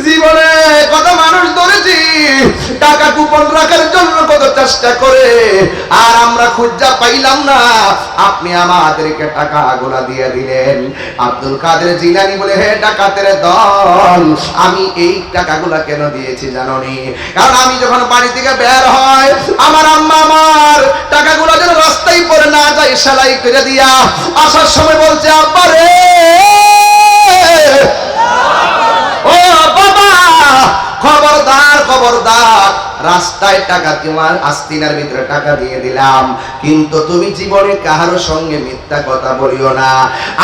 জীবনে কত মানুষ ধরেছি টাকা কুপন রাখার জন্য কত চেষ্টা করে, আর আমরা খুঁজা পাইলাম না, আপনি আমাদেরকে টাকাগুলা দিয়ে দিলেন। আব্দুল কাদের জিলানী বলে, হে ডাকাতের দল, আমি এই টাকাগুলা কেন দিয়েছি জানোনি? কারণ আমি যখন বাড়ি থেকে বের হয়, আমার আম্মা আমার টাকাগুলো যেন রাস্তায় পড়ে না যায়, সেলাই করে দিয়া আসার সময় বলছে, আব্বা রে, ও বাবা, খবরদার খবরদার, রাস্তায় টাকা তোমার আস্তিনার ভিতরে টাকা দিয়ে দিলাম, কিন্তু তুমি জীবনে কাহারো সঙ্গে মিথ্যা কথা বলিও না।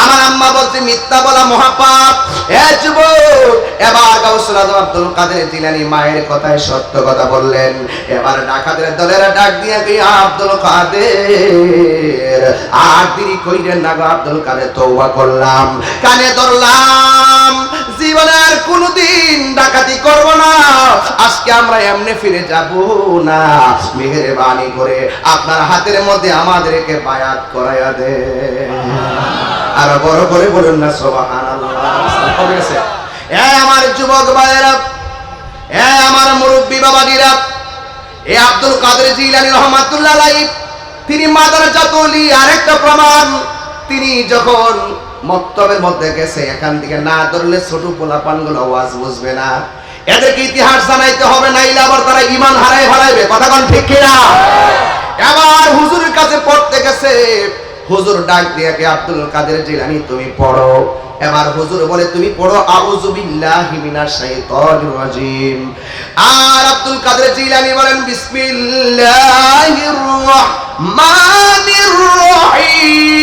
আমার আম্মা বলছে, মিথ্যা বলা মহাপাপ। এ যুবক, এবার গাউসুল আজম আব্দুল কাদের জিলানী মায়ের কথায় সত্য কথা বললেন। এবার ডাকাতের দলেরা ডাক দিয়ে, আব্দুল কাদের, আর দেরি কইরেন না গো আব্দুল কাদের, তওবা করলাম, কানে ধরলাম, জীবনে আর কোনদিন ডাকাতি করব না, আজকে আমরা এমনি ফিরে যাব না, মেহেরবানি করে আপনার হাতের মধ্যে আমাদেরকে বায়াত করাইয়া দেন। আর বড় করে বলুন না সুবহানাল্লাহ। হবে গেছে? আমার যুবক ভাইয়েরা, আমার মুরব্বী বাবাজিরা, আব্দুল কাদের জিলানী রহমাতুল্লাহ আলাইহি তিনি মাদারাজাতুল ওলি। আরেকটা প্রমাণ, তিনি যখন মক্তবের মধ্যে গেছে, এখান থেকে না ধরলে ছোট পোলাপানগুলো ওয়াজ বুঝবে না, এদেরকে ইতিহাস জানাইতে হবে, নাইলে আবার তারা ঈমান হারায় ফেলাইবে। কথা কোন ঠিক কিনা? এবার হুজুরের কাছে পড়তে গেছে, হুজুর ডাক দিয়ে, আব্দুল কাদের জিলানী তুমি পড়ো। এবার হুজুর বলে, তুমি পড়ো আউযু বিল্লাহি মিনাশ শাইতানির রাজিম। আর আব্দুল কাদের জিলানী বলেন, বিসমিল্লাহির রহমানির রহিম।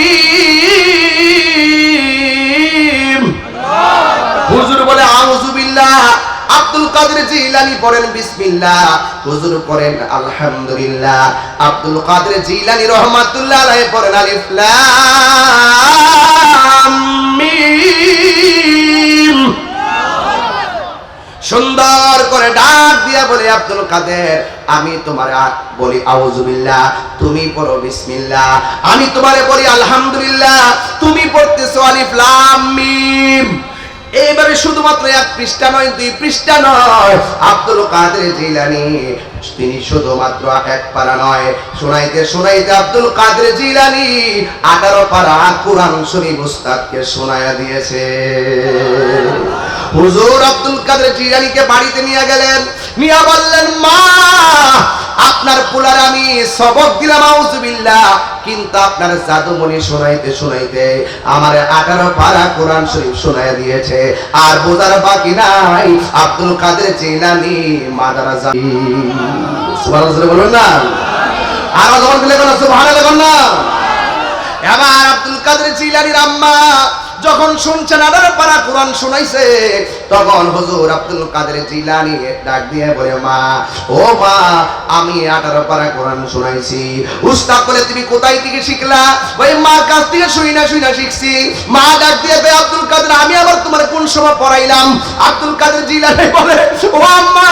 হুজুর বলে আউযু বিল্লাহ, আব্দুল কাদের জিলানী পড়েন বিসমিল্লাহ, হুজুর পড়েন আলহামদুলিল্লাহ, আব্দুল কাদের জিলানী রহমাতুল্লাহ আলাইহি পড়েন আলিফ লাম মিম। সুন্দর করে ডাক দিয়া বলে, আব্দুল কাদের, আমি তোমারে বলি আউযু বিল্লাহ, তুমি পড়ো বিসমিল্লাহ, আমি তোমারে বলি আলহামদুলিল্লাহ, তুমি পড়তেছো আলিফ লাম মিম। এইভাবে শুধুমাত্র এক পৃষ্ঠা নয়, দুই পৃষ্ঠা নয়, আব্দুল কাদের জিলানী তিনি শুধুমাত্র এক পারা নয়, শোনাইতে শোনাইতে আব্দুল কাদের জিলানী 18 পারা কোরআন শরীফ উস্তাদকে শোনায়া দিয়েছে। হুজুর আব্দুল কাদের জিলানীকে বাড়িতে নিয়ে গেলেন, নিয়ে বললেন, মা, আপনার পোলার আমি সবক দিলাম আউযু বিল্লাহ, কিন্তু আপনার জাদুমণি শোনাইতে শোনাইতে আমার 18 পারা কোরআন শরীফ শোনায়া দিয়েছে, আর বোঝার বাকি নাই, আব্দুল কাদের জিলানী মাদ্রাসা। সুবহানাল্লাহ বলুন না, আর যখন বলে কোন সুবহানাল্লাহ না। এবার আব্দুল কাদের জিলানীর আম্মা যখন শুনছেন 18 পারা কোরআন শোনাইছে, তখন হুজুর আব্দুল কাদের জিলানী ডাক দিয়ে বলে, মা, ও মা, আমি 18 পারা কোরআন শোনাইছি। উস্তাদ বলে, তুমি কোথায় থেকে শিখলা? ওই মার কাছ থেকে শুইনা শিখছি। মা ডাক দিয়ে বলে, আব্দুল কাদের, আমি আবার তোমার কোন সময় পড়াইলাম? আব্দুল কাদের জিলানী বলে, ও আম্মা,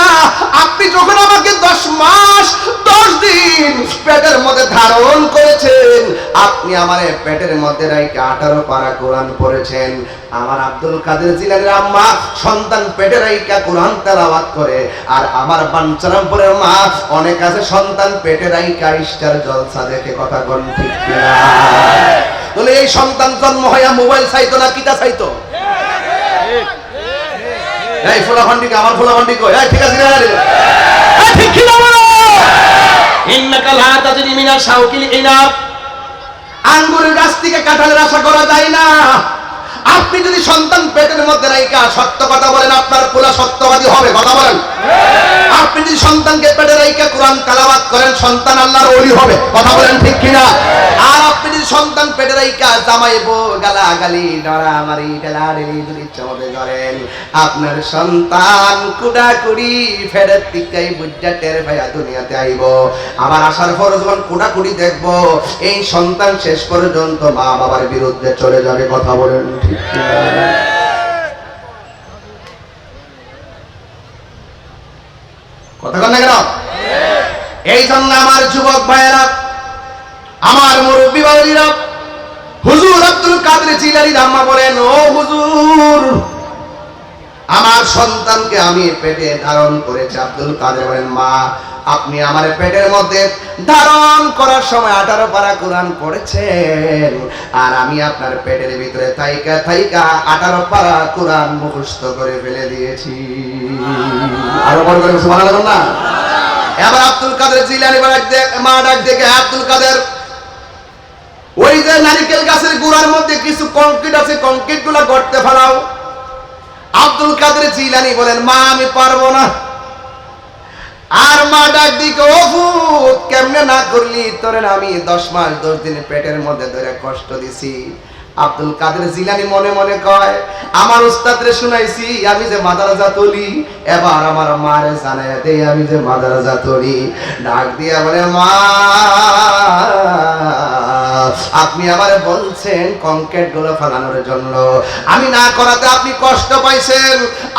আপনি যখন আমাকে 10 মাস 10 দিন পেটের মধ্যে ধারণ করেছেন, আপনি আমার পেটের মধ্যে রাইখে 18 পারা কোরআন পড়েছেন। আমার আব্দুল কাদের জিলানীর আম্মা সন্তান পেটে রাইখা কোরআন তেলাওয়াত করে, আর আমার বাঞ্চারামপুরের মা অনেক আছে সন্তান পেটে রাইখা ইস্টার জলসা দেখে। কথা কোন ঠিক কিনা? বলে, এই সন্তান জন্ম হইয়া মোবাইল চাইতো না কিতা চাইতো? এই ফুলাফান্ডি আমার ফুলাফান্ডি কই? এই ঠিক আছে না? এই ঠিক কিনা বলো? ইন্নাকা লা তাজরি মিনাশ শাওকিল ইনাব। আঙ্গুরের গাছ থেকে কাঁঠালের আশা করা যায় না। আপনি যদি সন্তান পেটের মধ্যে রাইখা সত্য কথা বলেন, আপনার পোলা সত্যবাদী হবে। কথা বলেন। আপনি যদি সন্তানকে পেটে রাইখা কোরআন তেলাওয়াত করেন, সন্তান আল্লাহর ওলি হবে। কথা বলেন ঠিক কিনা? আর আপনি যদি সন্তান পেটে রাইখা জামাইবো গালাগালি নড়ামারি ঢেলাঢেলি যদি ইচ্ছা মতো করেন, আপনার সন্তান কুড়াকুড়ি ফেরত টিকাই বুঝা টের ভাইয়া দুনিয়াতে আইব। আবার আসার পর যখন কুড়াকুড়ি দেখবো, এই সন্তান শেষ পর্যন্ত মা বাবার বিরুদ্ধে চলে যাবে। কথা বলেন ঠিক কিনা? কথা বলেন না কেন? এই জন্য আমার যুবক ভাইয়েরা, আমার মুরব্বী বাবাজিরা, হুজুর আব্দুল কাদের জিলানীর আম্মা বলেন, ও হুজুর, আমার সন্তানকে আমি পেটে ধারণ করেছি। আব্দুল কাদের বলেন, মা আপনি আমার পেটের মধ্যে ধারণ করার সময় 18 পারা কোরআন পড়েছেন, আর আমি আপনার পেটের ভিতরে থাইকা থাইকা 18 পারা কোরআন মুখস্থ করে ফেলে দিয়েছি। আরো বড় করে সুবহানাল্লাহ না। এবার আব্দুল কাদের জিলানী মা ডাক দেখে, আব্দুল কাদের ওই যে নারিকেল গাছের গোড়ার মধ্যে কিছু কংক্রিট আছে, কংক্রিট গুলা গর্তে ফেলাও। আব্দুল কাদের জিলানী বলেন, মা আমি পারবো না। আর মা ডাক দিকে, ও ফুত কেমনে না করলি, তোরে আমি 10 মাস 10 দিন পেটের মধ্যে ধরে কষ্ট দিছি। আব্দুল কাদের জিলানী মনে মনে কয়, আমার উস্তাদরে শুনাইছি আমি যে মাদ্রাসা তুলি, এবার আমার মারে জানায় দেই আমি যে মাদ্রাসা তুলি। ডাক দিয়া বলে, মা আপনি আমারে বলছেন কংক্রিট গুলো ফেলানোর জন্য, আমি না করাতে আপনি কষ্ট পাইছেন,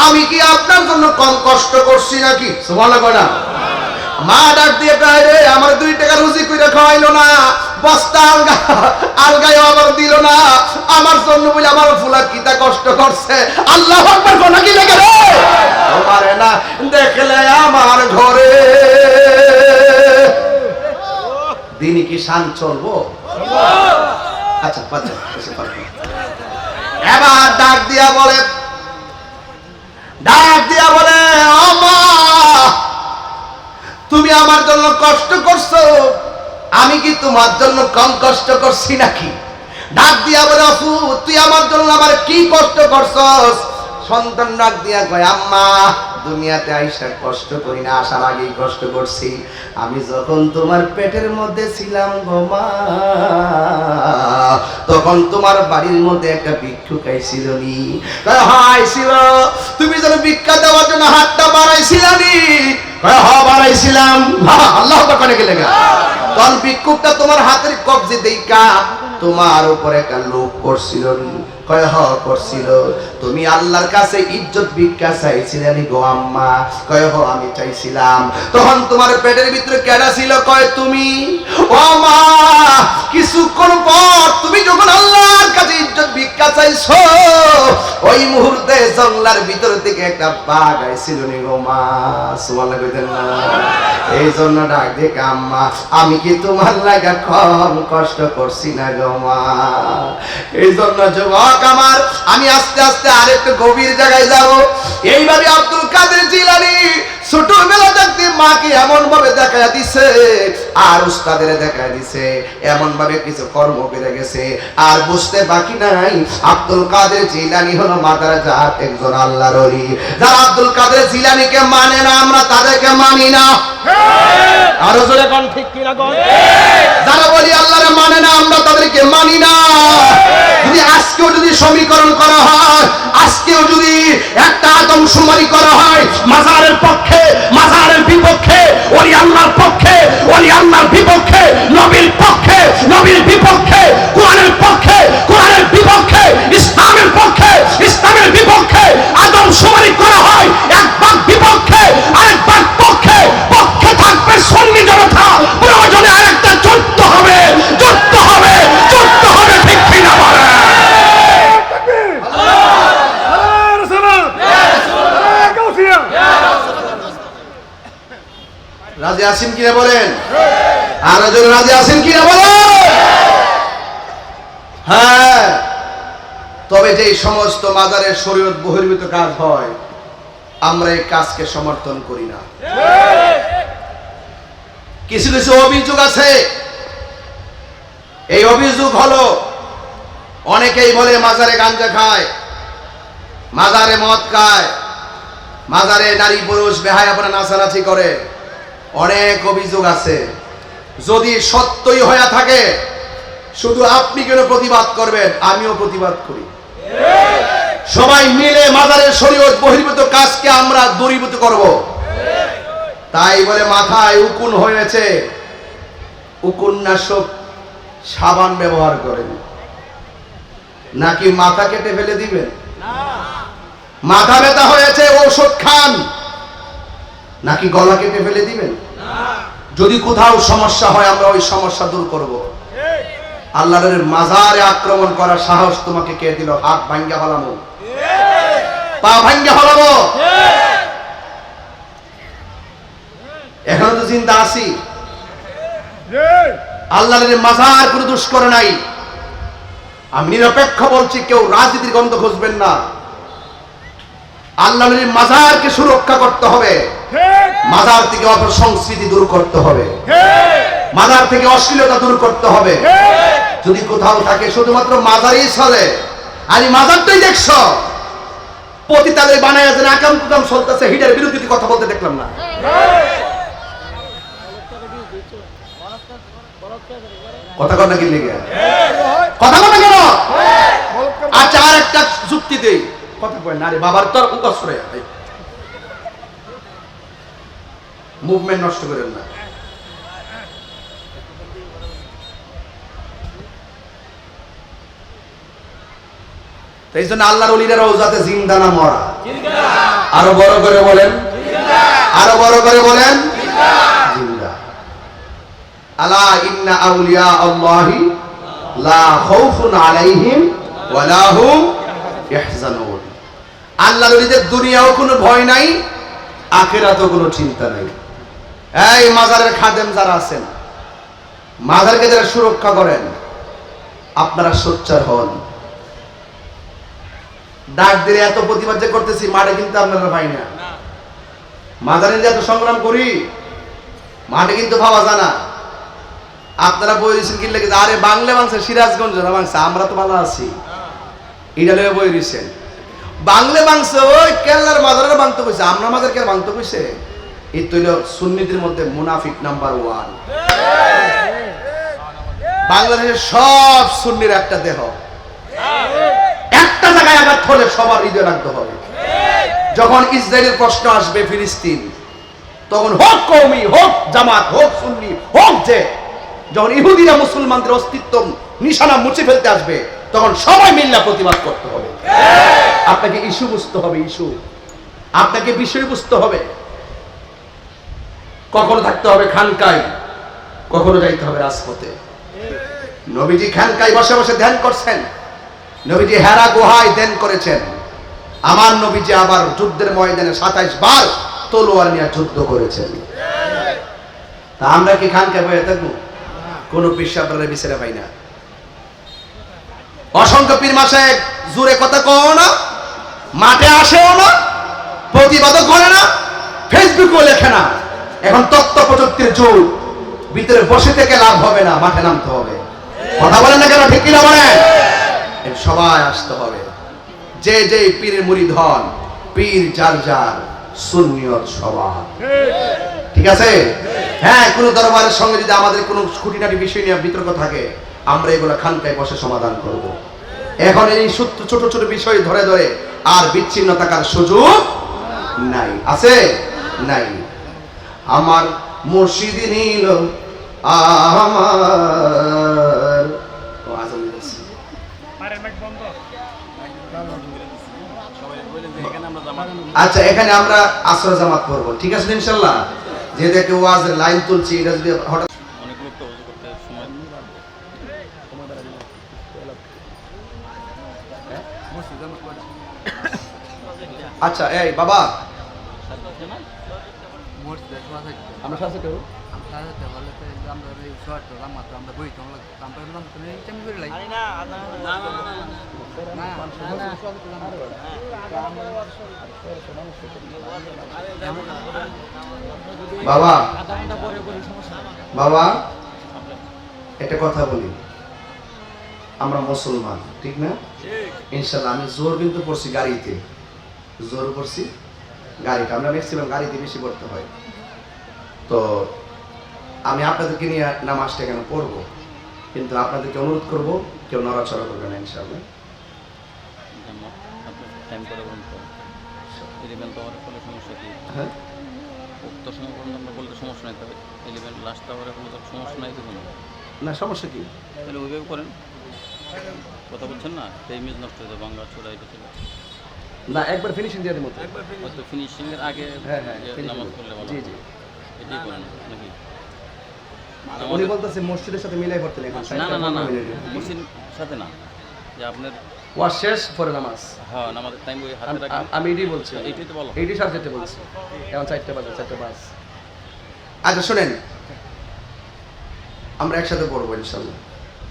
আমি কি আপনার জন্য কম কষ্ট করছি নাকি? সুবহানাল্লাহ না। মা ডাক দিয়ে কয়, রে আমার 2 টাকা রুজি কইরা খাওয়াইলো না, বস্তা আলগায় আবার দিল না, আমার জন্য বলে আমার ফুলা কিতা কষ্ট করছে। আল্লাহু আকবার কোনা কি লাগে রে, পারে না দেখলে আমার ঘরে দিনই কি শান চলবো? আচ্ছা এবার ডাক দিয়া বলে, ও মা তুমি আমার জন্য কষ্ট করছো, আমি কি তোমার জন্য কম কষ্ট করছি নাকি? ডাক দিয়া বলে, আপু তুই আমার জন্য আবার কি কষ্ট করছস? সন্তান ডাক দিয়া কয়, আম্মা দুনিয়াতে আইসা কষ্ট করি না, আসার আগেই কষ্ট করছি। আমি যখন তোমার পেটের মধ্যে ছিলাম গো মা, তখন তোমার বাড়ির মধ্যে একটা ভিক্ষুক আইছিল নি? ছিল। তুমি যেন ভিক্ষা দেওয়ার জন্য হাতটা বাড়াইছিলা নি? বাড়াইছিলাম। আল্লাহ দোকানে গেলে তখন ভিক্ষুকটা তোমার হাতের কবজি দেইকা তোমার উপরে একটা লোভ করছিল নি? কয় হ করছিল। তুমি আল্লাহর কাছে ইজ্জত ভিক্ষা চাইছিলেন গো আম্মা? কয় হ আমি চাইছিলাম। তখন তোমার পেটের ভিতরে কেডা ছিল? কয় তুমি। ও মা কিছুক্ষণ পর তুমি যখন আল্লাহর কাছে ইজ্জত ভিক্ষা চাইছো, ওই মুহূর্তে জঙ্গলার ভিতর থেকে একটা বাঘ আইছিল নি গো মা? সুবহানাল্লাহ কইতেন না? এই জন্য ডাক দেখে, আম্মা আমি কি তোমার লাগা কম কষ্ট করছি না গো মা? এই জন্য যুবক আমার, আমি আস্তে আস্তে আরেকটু গভীর জায়গায় যাব। এইভাবে আব্দুল কাদের জিলানী ছোটবেলা থাকতে মাকে এমন ভাবে দেখায় দিছে, আর উস্তাদের দেখায় দিছে, এমন ভাবে কিছু কর্ম করে গেছে, আর বুঝতে বাকি নাই আব্দুল কাদের জিলানী হলো মাদ্রাসার একজন আল্লাহর ওলি। যারা আব্দুল কাদের জিলানীকে মানে না, আমরা তাদেরকে মানি না। আরো জোরে কোন ঠিক কি না কোন? যারা বলি আল্লাহরে মানে না, আমরা তাদেরকে মানি না। যদি আজকেও যদি সমীকরণ করা হয়, আজকেও যদি একটা আদমশুমারি করা হয়, মাজারের পক্ষে মাজারের বিপক্ষে, ওলি আল্লাহর পক্ষে ওলি আল্লাহর বিপক্ষে, নবীর পক্ষে নবীর বিপক্ষে, কোরআনের পক্ষে কোরআনের বিপক্ষে, ইসলামের পক্ষে ইসলামের বিপক্ষে আদমশুমারি করা হয়, এক ভাগ বিপক্ষে আরেক ভাগ পক্ষে, পক্ষে থাকবে সুন্নি জনতা, প্রয়োজনে আরেকটা যুদ্ধ হবে যুদ্ধ হবে যুদ্ধ হবে, ঠিক কিনা বলে? রাজি আছেন কিনা বলেন? আর একজন রাজি আছেন কিনা বলেন? হ্যাঁ। তবে যে সমস্ত মাজারের শরীয়ত বহির্ভূত কাজ হয়, আমরা এই কাজকে সমর্থন করি না। কিছু কিছু অভিযোগ আছে। এই অভিযোগ হলো, অনেকেই বলে মাজারে গাঞ্জা খায়, মাজারে মদ খায়, মাজারে নারী পুরুষ বেহায়াপনা নাচানাচি করে। অনেক অভিযোগ আছে। যদি সত্যই হয়ে থাকে, শুধু আপনি কেন প্রতিবাদ করবেন? আমিও প্রতিবাদ করি। সবাই মিলে মাজারের শরীয়ত বহির্ভূত কাজকে আমরা দূরীভূত করব। তাই বলে মাথায় উকুন হয়েছে, উকুননাশক সাবান ব্যবহার করেন, নাকি মাথা কেটে ফেলে দিবেন? মাথা ব্যথা হয়েছে, ঔষধ খান, নাকি গলা কেটে ফেলে দিবেন? যদি কোথাও সমস্যা হয়, আমরা ওই সমস্যা দূর করব। আল্লাহর মাজারে আক্রমণ করার সাহস তোমাকে কে দিল? হাত ভাঙ্গা ফেলামু, পা ভাঙ্গে হলাবো। এখন তো চিন্তা আসি, আল্লাহর মাজার কোনো দোষ করে নাই। আমি নিরপেক্ষ বলছি, কেউ রাজনীতির গন্ধ খুঁজবেন না। আল্লাহর মাজারকে সুরক্ষা করতে হবে, মাজার থেকে অপসংস্কৃতি দূর করতে হবে, মাজার থেকে অশ্লীলতা দূর করতে হবে। যদি কোথাও থাকে শুধুমাত্র মাজারই চলে, আর এই মাজারটাই দেখছো পতিতালয় বানায় যেন আকাম কুকাম চলতেছে, হিটার বিরুদ্ধে কথা বলতে দেখলাম না। কথা কর না, কি লেগে কথা কথা কেন? আচ্ছা, আর একটা যুক্তি দেই, কথা কয় না রে বাবার তোর উপাশ্রয় মুভমেন্ট নষ্ট করেন না। এই জন্য আল্লাহর ওলিরা রওজাতে জিন্দা না মরা? আরো বড় করে বলেন, আরো বড় করে বলেন, জিন্দা। আলা ইন্না আউলিয়া আল্লাহি লা খাউফুন আলাইহিম ওয়া লা হুম ইয়াহজানুন। আল্লাহর ওলিদের দুনিয়াও কোনো ভয় নাই, আখিরাতেও কোনো চিন্তা নাই। এই মাজারের খাদেম যারা আছেন, মাজারকে যারা সুরক্ষা করেন, আপনারা সোচ্চার হন। ডাক দিলে এত প্রতিবাদ যে করতেছি, মাঠে কিন্তু আপনারা পাই না। মাজারে যে এত সংগ্রাম করি, মাঠে কিন্তু ভাবা যায় না। আপনারা বই দিয়েছেন কি লেগে, আরে বাংলা মাংসে সিরাজগঞ্জ মাংসে, আমরা তো ভালো আছি, এটা লেগে বই দিয়েছেন। বাংলা মাংস ওই কেল্লার মাজারের ভাঙতে কইছে, আমরা মাজার কে ভাঙতে কইছে? এই তৈল সুন্নিদের মধ্যে মুনাফিক নাম্বার 1। বাংলাদেশের সব সুন্নির একটা দেহ, একটা জায়গায় আঘাত হলে সবার হৃদয় রাখতে হবে। যখন ইসরায়েলের প্রশ্ন আসবে, ফিলিস্তিন, তখন হোক কওমি, হোক জামাত, হোক সুন্নি, হোক যে, যখন ইহুদিরা মুসলমানদের অস্তিত্ব নিশানা মুছে ফেলতে আসবে, তখন সবাই মিল্লা প্রতিবাদ করতে হবে। আপনাকে ইস্যু বুঝতে হবে, ইস্যু, আপনাকে বিষয় বুঝতে হবে। কখনো থাকতে হবে খানকায়, কখনো যাইতে হবে রাজপথে। নবীজি খানকায় বসে বসে ধ্যান করছেন, নবীজি হেরা গুহায় ধ্যান করেছেন। আমার নবীজি আবার যুদ্ধের ময়দানে 27 বার তলোয়ার নিয়ে যুদ্ধ করেছেন। তা আমরা কি খানকায় বসে থাকবো? কোন পিসাবরা বিচারে পাই না। অসংখ্য পীর মাসে জুড়ে কথা কও না, মাঠে আসেও না, প্রতিবাদও করে না, ফেসবুকেও লেখে না। এখন তথ্য প্রযুক্তির যুগ, ভিতরে বসে থেকে লাভ হবে না, মাঠে নামতে হবে। কথা বলেন না কেন? ঠিক কিনা বলেন? সবাই আসতে হবে। যে যে পীরের মুরিদ হন, পীর যার যার, সুন্নিয়ত সবার। ঠিক আছে? হ্যাঁ, কোন দরবারের সঙ্গে যদি আমাদের কোনো খুঁটিনাটি বিষয় নিয়ে বিতর্ক থাকে, আমরা এগুলো খানকায় বসে সমাধান করব। এখন এই ছোট ছোট বিষয় ধরে ধরে আর বিচ্ছিন্ন থাকার সুযোগ নাই। আছে? নাই। আমার মুর্শিদ নীল আমার, আচ্ছা, এখানে আমরা আসর জামাত করবো, ঠিক আছে ইনশাল্লাহ? যেহেতু একটা ওয়াজের লাইন তুলছি, এটা যদি হঠাৎ আচ্ছা, এই বাবা, আমরা সাথে কেউ বাবা, বাবা একটা কথা বলি, আমরা মুসলমান, ঠিক না? ইনশাল্লাহ আমি জোর কিন্তু পড়ছি গাড়িতে, জোর পড়ছি গাড়িটা, আমরা ম্যাক্সিমাম গাড়িতে বেশি পড়তে হয়। তো আমি আপনাদেরকে নিয়ে নামাজটা কেন পড়বো, কিন্তু আপনাদেরকে অনুরোধ করবো, কেউ নড়াচড়া করবে না ইনশাআল্লাহ। হ্যাঁ, না সমস্যা কি? করেন কথা বলছেন না, ইমেজ নষ্ট হয়ে যাবে, বাংলা ছোড়া এটা ছিল না, একবার ফিনিশিং দিয়ে দেবো। হয়তো ফিনিশিং এর আগে নামাজ পড়লে ভালো। জি জি, এটাই করেন নাকি? উনি বলতেছে মসজিদের সাথে মিলাই পড়তে লেখা। না না না না, মসজিদের সাথে না, যে আপনার ওয়াজ শেষ পরে নামাজ। হ্যাঁ নামাজের টাইম ওই হাতে রাখবেন। আমি এটাই বলছি, এইটাই তো বলো। এইটাই সাবজেক্টে বলছি। এখন 4টা বাজে, 4টা বাজ। আচ্ছা শোনেন, আমরা একসাথে পড়বো ইনশাল্লাহ।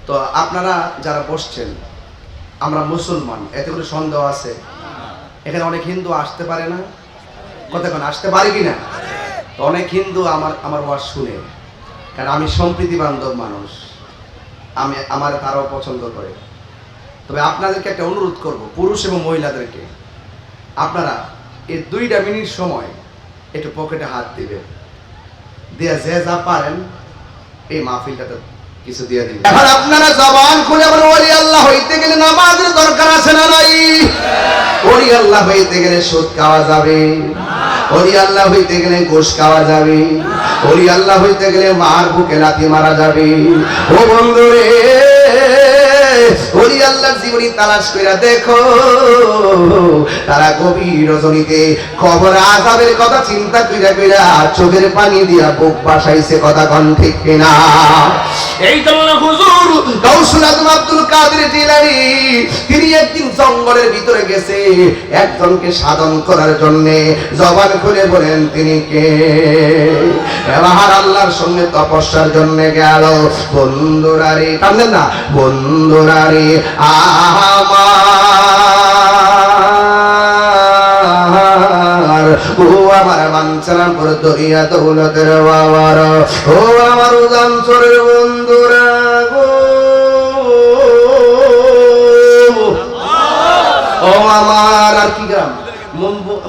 তো আপনারা যারা বসছেন, আমরা মুসলমান, এতে করে সন্দেহ আছে? এখানে অনেক হিন্দু আসতে পারে না, কতক্ষণ আসতে পারে কিনা? তো অনেক হিন্দু আমার ওয়াজ শুনে, কারণ আমি সম্প্রীতি বান্ধব মানুষ, আমার তারাও পছন্দ করে। তবে আপনাদেরকে একটা অনুরোধ করব, পুরুষ এবং মহিলাদেরকে, আপনারা এই 2টা মিনিট সময় একটু পকেটে হাত দিবেন, দিয়ে যে যা পারেন এই মাহফিলটাতে কিছু দিয়ে দিবেন। এখন আপনারা জবান খুলে বলেন, ওলি আল্লাহ হইতে গেলে নামাজের দরকার আছে না নাই? ওলি আল্লাহ হইতে গেলে সুদ খাওয়া যাবে, ওলি আল্লাহ হইতে গেলে ঘুষ খাওয়া যাবে, ওলি আল্লাহ হইতে গেলে মার বুকে লাথি মারা যাবে। ও বন্ধুরে, ওলি আল্লাহর জীবনী তালাশ কইরা দেখো, তারা গভীর রজনীতে কবর আযাবের কথা চিন্তা কইরা কইরা চোখের পানি দিয়া বুক বাসাইছে, কথা কোন ঠিক কিনা? এই জন্য হুজুর গাউসুল আজম আব্দুল কাদের জিলানী তিনি একদিন জঙ্গলের ভিতরে গেছে একজনকে সাধন করার জন্য। জবান খুলে বলেন তিনি কে? এবার আল্লাহর সঙ্গে তপস্যার জন্য গেল। বন্ধুরা রে, কান্দেন না, বন্ধুরা রে আমার, ও আমার মানসারামপুর দরিয়া দৌলতের বাবার, ও আমার উদানচরের বন্ধুরা গো, ও আমার আর কি গ্রাম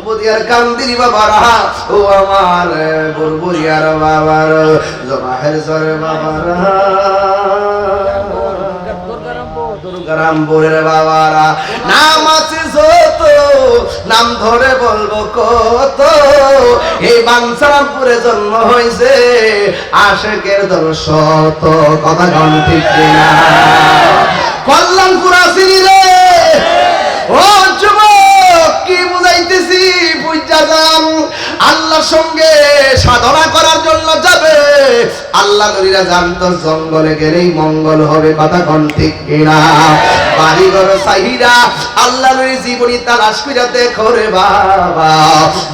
বদিয়ার কান্দির বাবারা, ও আমার বরবরিয়ার বাবার, জবাহের সর বাবারা, দুর্গারামপুরের বাবারা, নাম আছে যত, নাম ধরে বলবো কত। এই বাঞ্ছারামপুরে জন্ম হয়েছে আশেকের দল শত, কথা কোন ঠিক কিনা? কল্যাণপুর আসিনি রে ও যুবক, কি বুঝাইতেছি বুঝা যান। আল্লাহর সঙ্গে সাধনা করার জন্য যাবে, আল্লাহ নবীরা জানতো জঙ্গলে গেলেই মঙ্গল হবে, কথা কোন ঠিক কিনা? বাড়ি ঘর সাহিরা আল্লাহ নবীর জীবনী তালাশ কইরা দেখো রে বাবা,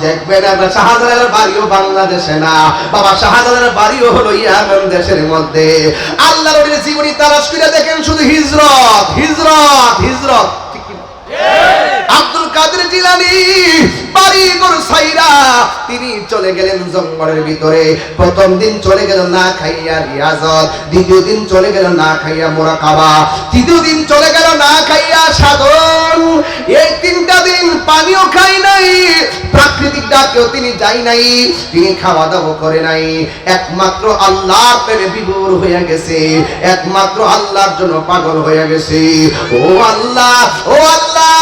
দেখবেন আমরা শাহজালালের বাড়িও বাংলাদেশে না বাবা, শাহজালালের বাড়িও হলো ইয়ামেন দেশের মধ্যে। আল্লাহ নবীর জীবনী তালাশ কইরা দেখেন শুধু হিজরত হিজরত হিজরত, ঠিক কিনা? আব্দুল কাদের জিলানী বাড়ি ঘর সাইরা তিনি চলে গেলেন জঙ্গলের ভিতরে। প্রথম দিন চলে গেল না খাইয়া রিয়াজত, দ্বিতীয় দিন চলে গেল না খাইয়া মুরাকাবা, তৃতীয় দিন চলে গেল না খাইয়া সাধন। এই 3টা দিন পানিও খাই নাই, প্রাকৃতিক ডাকেও তিনি যাই নাই, তিনি খাওয়া দাওয়া করে নাই, একমাত্র আল্লাহর প্রেমে বিভোর হয়ে গেছে, একমাত্র আল্লাহর জন্য পাগল হয়ে গেছে। ও আল্লাহ, ও আল্লাহ,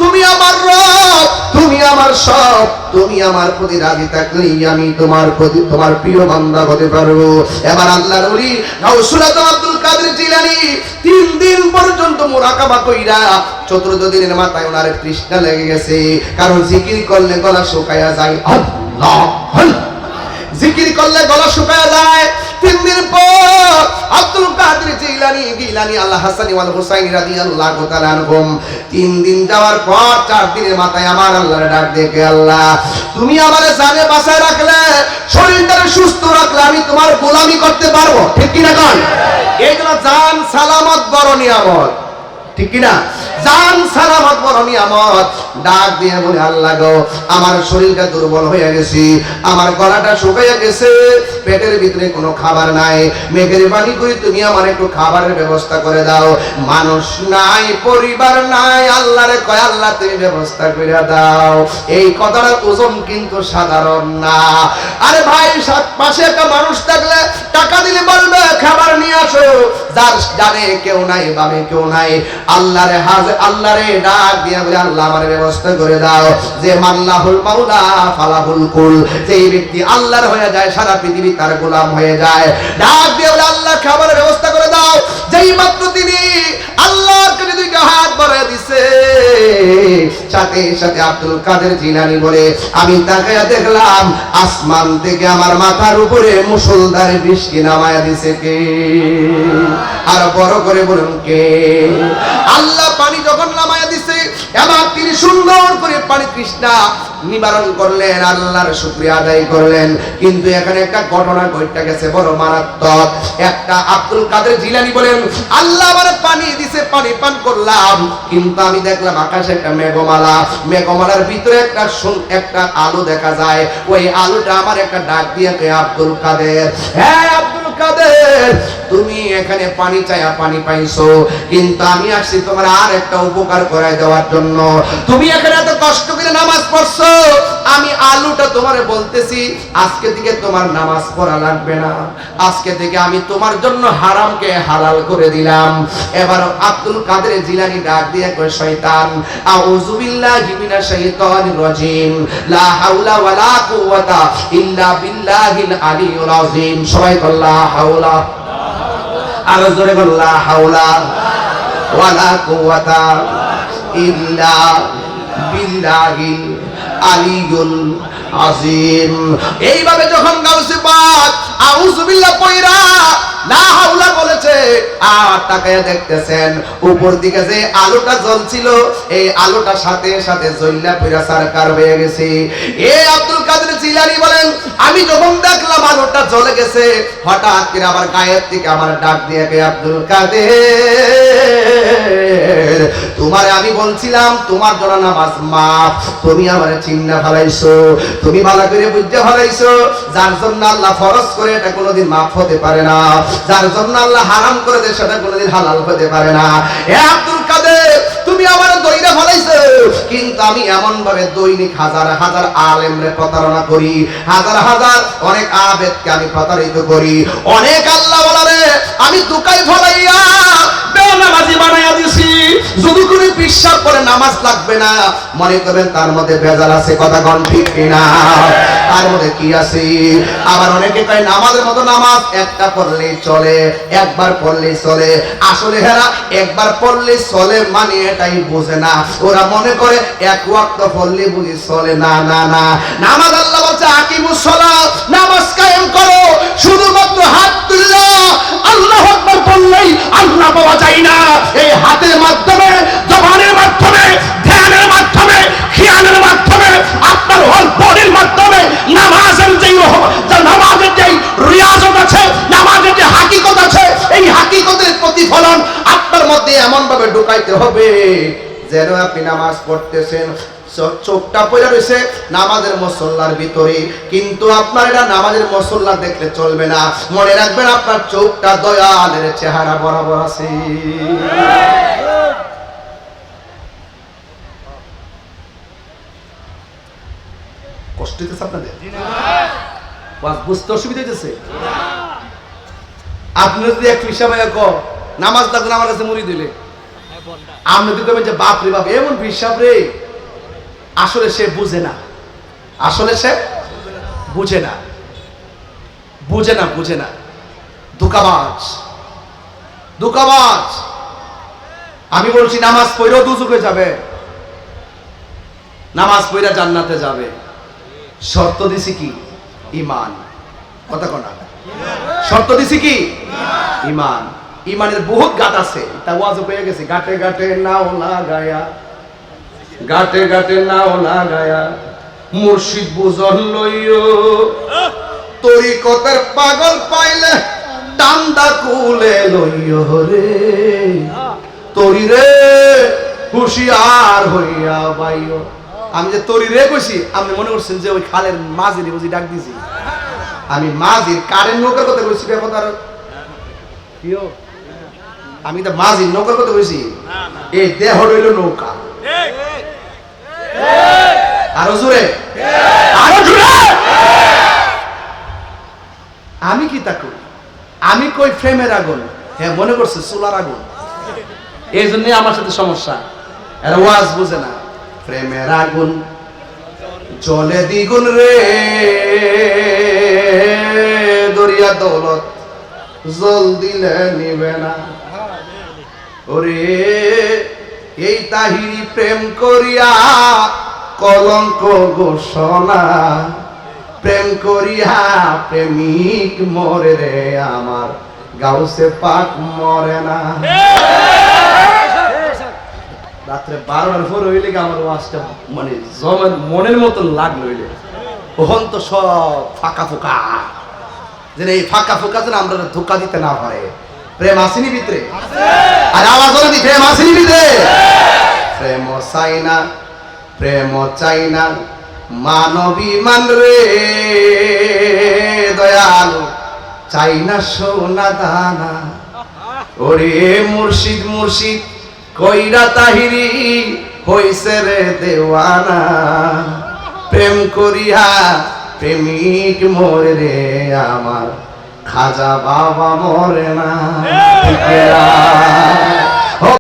তুমি আমার রব, তুমি আমার সব, তুমি আমার প্রতি রাজি থাকলেই আমি তোমার প্রতি তোমার প্রিয় বান্দা হতে পারবো। এবার আল্লাহর ওলি গাউসুল আজম আব্দুল কাদের জিলানী 3 দিন পর্যন্ত মুরাকাবা কইরা 4th দিনের মাথায় ওনার তৃষ্ণা লেগে গেছে, কারণ জিকির করলে গলা শুকায়া যায়। আল্লাহ জিকির করলে গলা শুকায়া যায়। 3 দিন পর আব্দুল কাদের জিলানী আল্লাহ হাসানি ওয়াল হুসাইনি রাদিয়াল্লাহু তাআলা আনহুম 3 দিন যাওয়ার পর 4 দিনের মাথায় আমার আল্লাহর ডাক দেখে, আল্লাহ তুমি আমারে জানে বাঁচায় রাখলে, শরীরটারে সুস্থ রাখলে, আমি তোমার গোলামি করতে পারবো, ঠিক কি না? কোন এইগুলো জান সালামত বড় নিয়ামত, ঠিক কি না? জান সালামত বড় নিয়ামত। ডাক দিয়ে বলে, আল্লাহ গো, আমার শরীরটা দুর্বল হয়ে গেছে, আমার গলাটা শুকিয়ে গেছে, পেটের ভিতরে কোনো খাবার নাই, মেঘের বাণী করে তুমি আমার একটু খাবারের ব্যবস্থা করে দাও। মানুষ নাই, পরিবার নাই, আল্লাহরে কয়, আল্লাহ তুমি ব্যবস্থা করে দাও। এই কথাটার ওজন কিন্তু সাধারণ না। আরে ভাই, পাশে একটা মানুষ থাকলে টাকা দিলে বলবে খাবার নিয়ে আসো, যার জানে কেউ নাই, বামে কেউ নাই, আল্লাহরে ডাক দিয়া বলে, আল্লাহ আমার ব্যবস্থা করে দাও। যে মাল্লাহুল মাওলা ফালাহুল কুল, যেই ব্যক্তি আল্লাহর হয়ে যায় সারা পৃথিবী তার গোলাম হয়ে যায়। ডাক দিয়ে বলে আল্লাহ খাবারের ব্যবস্থা করে দাও। যেই মাত্র তিনি আল্লাহর কাছে দুইটা হাত বাড়ায় দিছে, সাথে সাথে আব্দুল কাদের জিলানী বলে আমি তাকায়া দেখলাম আসমান থেকে আমার মাথার উপরে মুষলধার বৃষ্টি নামায়া দিছে কে? আর বড় করে বলুন কে? আল্লাহ পানি যখন নামায়া দিছে এবার তিনি সুন্দর করে পানি তৃষ্ণা নিবারণ করলেন, আল্লাহর শুকরিয়া আদায় করলেন। কিন্তু এখানে একটা ঘটনা ঘটে গেছে বড় মারাত্মক। একটা আব্দুল কাদের জিলানী বলেন আল্লাহ আমার পানি দিছে, পানি পান করলাম, কিন্তু আমি দেখলাম আকাশে একটা মেঘমালা, মেঘমালার ভিতরে একটা আলো দেখা যায়। ওই আলোটা আমার একটা ডাক দিয়ে কয় আব্দুল কাদের, হ্যাঁ আব্দুল কাদের, তুমি এখানে পানি চাইয়া পানি পাইছো, কিন্তু আমি আসছি তোমার আর একটা উপকার করাই দেওয়ার জন্য। তুমি এখানে এত কষ্ট করে নামাজ পড়ছো, আমি আলুটা তোমারে বলতেছি আজকে থেকে তোমার নামাজ পড়া লাগবে না, আজকে থেকে আমি তোমার জন্য হারামকে হালাল করে দিলাম। এবার আব্দুল কাদের জিলানী ডাক দিয়ে কয় শয়তান, আউযু বিল্লাহি মিনাশ শাইতানির রাজিম, লা হাওলা ওয়ালা কুওয়াতা ইল্লা বিল্লাহিল আলিয়্যিল আযীম। সবাই বল লা হাওলা, আর জোরে বল লা হাওলা ওয়ালা কুওয়াতা ইল্লা বিল্লাহিল আলিয়্যিল আযীম। এইভাবে যখন গাউসে পাক আউযু বিল্লাহ পয়রা লা হাওলা বলেছে, আর তাকায়া দেখতেছেন উপর দিকে যে আলোটা জ্বলছিল এই আলোটা সাথে সাথে জ্বললা পুরা সরকার হয়ে গেছে। এ আব্দুল কাদের জিলানী বলেন আমি যখন দেখলাম আলোটা জ্বলে গেছে, হঠাৎ করে আবার গায়ের থেকে আমার ডাক দিয়ে কে আব্দুল কাদের, তোমারে আমি বলছিলাম তোমার জন্য নামাজ মাফ, তুমি আমারে চিন্না ফেলাইছো, তুমি ভালো করে বুঝতে ফেলাইছো যার জন্য আল্লাহ ফরজ করে এটা কোনোদিন মাফ হতে পারে না, যার জন্য আল্লাহ হারাম করে দেয় সেটা কোনোদিন হালাল হতে পারে না। এ আব্দুল কাদের তুমি আমার দইরা ফলাইছো, কিন্তু আমি এমন ভাবে দৈনিক হাজার হাজার আলেমরে প্রতারণা করি, হাজার হাজার অনেক আবেদকে আমি প্রতারিত করি, অনেক আল্লাহ ওয়ালারে আমি দুকাই ফলাইয়া বেনামাজি বানাইয়া দিছি। যদি কোনো বিশ্বাস করে নামাজ লাগবে না মনে করবেন তার মধ্যে ভেজাল আছে, কথা কোন ঠিক কিনা? তার মধ্যে কি আছে? আবার অনেকে কয় নামাজের মতো নামাজ একটা পড়লেই চলে, একবার পড়লেই চলে। আসলে হেরা একবার পড়লেই চলে মানে এটাই বোঝে না, ওরা মনে করে এক ওয়াক্ত পড়লেই বুঝি চলে। না না না, নামাজ আল্লাহ বলছে আকিমুস সালাত, নামাজ কায়েম করো, শুধুমাত্র হাত তুললো আল্লাহু আকবার বললেই আল্লাহ পাওয়া যায় না। এই হাতের মাধ্যমে, জবানের মাধ্যমে, ধ্যানের মাধ্যমে, খেয়ালের মাধ্যমে, আপনার হোল বডির মাধ্যমে নামাজের যেই রিয়াজত আছে, নামাজের যে হাকিকত আছে, এই হাকিকতের প্রতিফলন আপনার মধ্যে এমন ভাবে ঢুকাইতে হবে যেন আপনি নামাজ পড়তেছেন, চোখটা পড়ে রয়েছে নামাজের মুসল্লার ভিতরে, কিন্তু আপনার এটা নামাজের মুসল্লা দেখলে চলবে না। মনে রাখবেন আপনার চোখটা দয়ালের চেহারা বরাবর আছে। কষ্ট হইতেছে আপনাদের? বুঝতে অসুবিধা হইতেছে? আপনি যদি এক ফিসা ভাইয়া নামাজ লাগবে আমার কাছে মুড়ি দিলে, আপনি তো কবেন যে বাপ রে বাপ এমন বিশ্বাস রে। আসলে সে বুঝে না, আসলে সে বুঝে না, বুঝে না, বুঝে না, ধোঁকাবাজ, ধোঁকাবাজ। আমি বলছি নামাজ পড়েও দুজকে যাবে, নামাজ পড়া জান্নাতে যাবে, শর্ত দিছি কি? ঈমান। কথা কোনা শর্ত দিছি কি? ঈমান। ঈমানের বহুত গাঁট আছে, তা ওয়াজ হয়ে গেছে, গাটে গাটে নাও লাগায়া, গাটে গাটে নাও লাগায়া মুর্শিদ বুঝল লইও, তরিকতের পাগল পাইলে ডান্ডা কুলে লইও রে, তরি রে হুশিয়ার হইয়া বাইও। আমি যে তরি রে কইছি আপনি মনে করছেন যে ওই খালের মাঝিরে বুঝি ডাক দিছি? আমি মাঝির কারেন্ট নৌকার কথা কইছি, ব্যাপার কিও? আমি তো মাঝির নৌকার কথা কইছি। এই দেহ রইল নৌকা। আরো জোরে, আরো জোরে। আমি কি তা করি? আমি কই ফ্রেমের আগুন, হ্যাঁ মনে করছে চুলার আগুন। এই জন্য আমার সাথে সমস্যা, এরা ওয়াজ বুঝে না। প্রেমের আগুন জলে দ্বিগুণ রে, দরিয়া দৌলত জল দিলে নিবে না। ওরে এই তাহিরি প্রেম করিয়া কলঙ্ক ঘোষণা, প্রেম করিয়া প্রেমিক মরে রে, আমার গাউসে পাক মরে না। রাত্রে 12টার পর হইলে আমার ওয়াজটা মানে জমের মনের মতন লাগলো হইলে, তখন তো সব ফাঁকা ফোকা, যে এই ফাঁকা ফোকা যেন আমরা ধোকা দিতে না পারে। প্রেম আসেনি ভিতরে, আর আওয়াজ হলো প্রেম আসেনি ভিতরে। প্রেম চাই না, প্রেম চাই না মানবী মান রে, দয়াল চাই না সোনা দানা। ওরে মুর্শিদ মুর্শিদ কইরা তাহিরি হইছে রে দেওয়ানা, প্রেম করিয়া প্রেমিক মরে রে, আমার খাজা বাবা মরে না।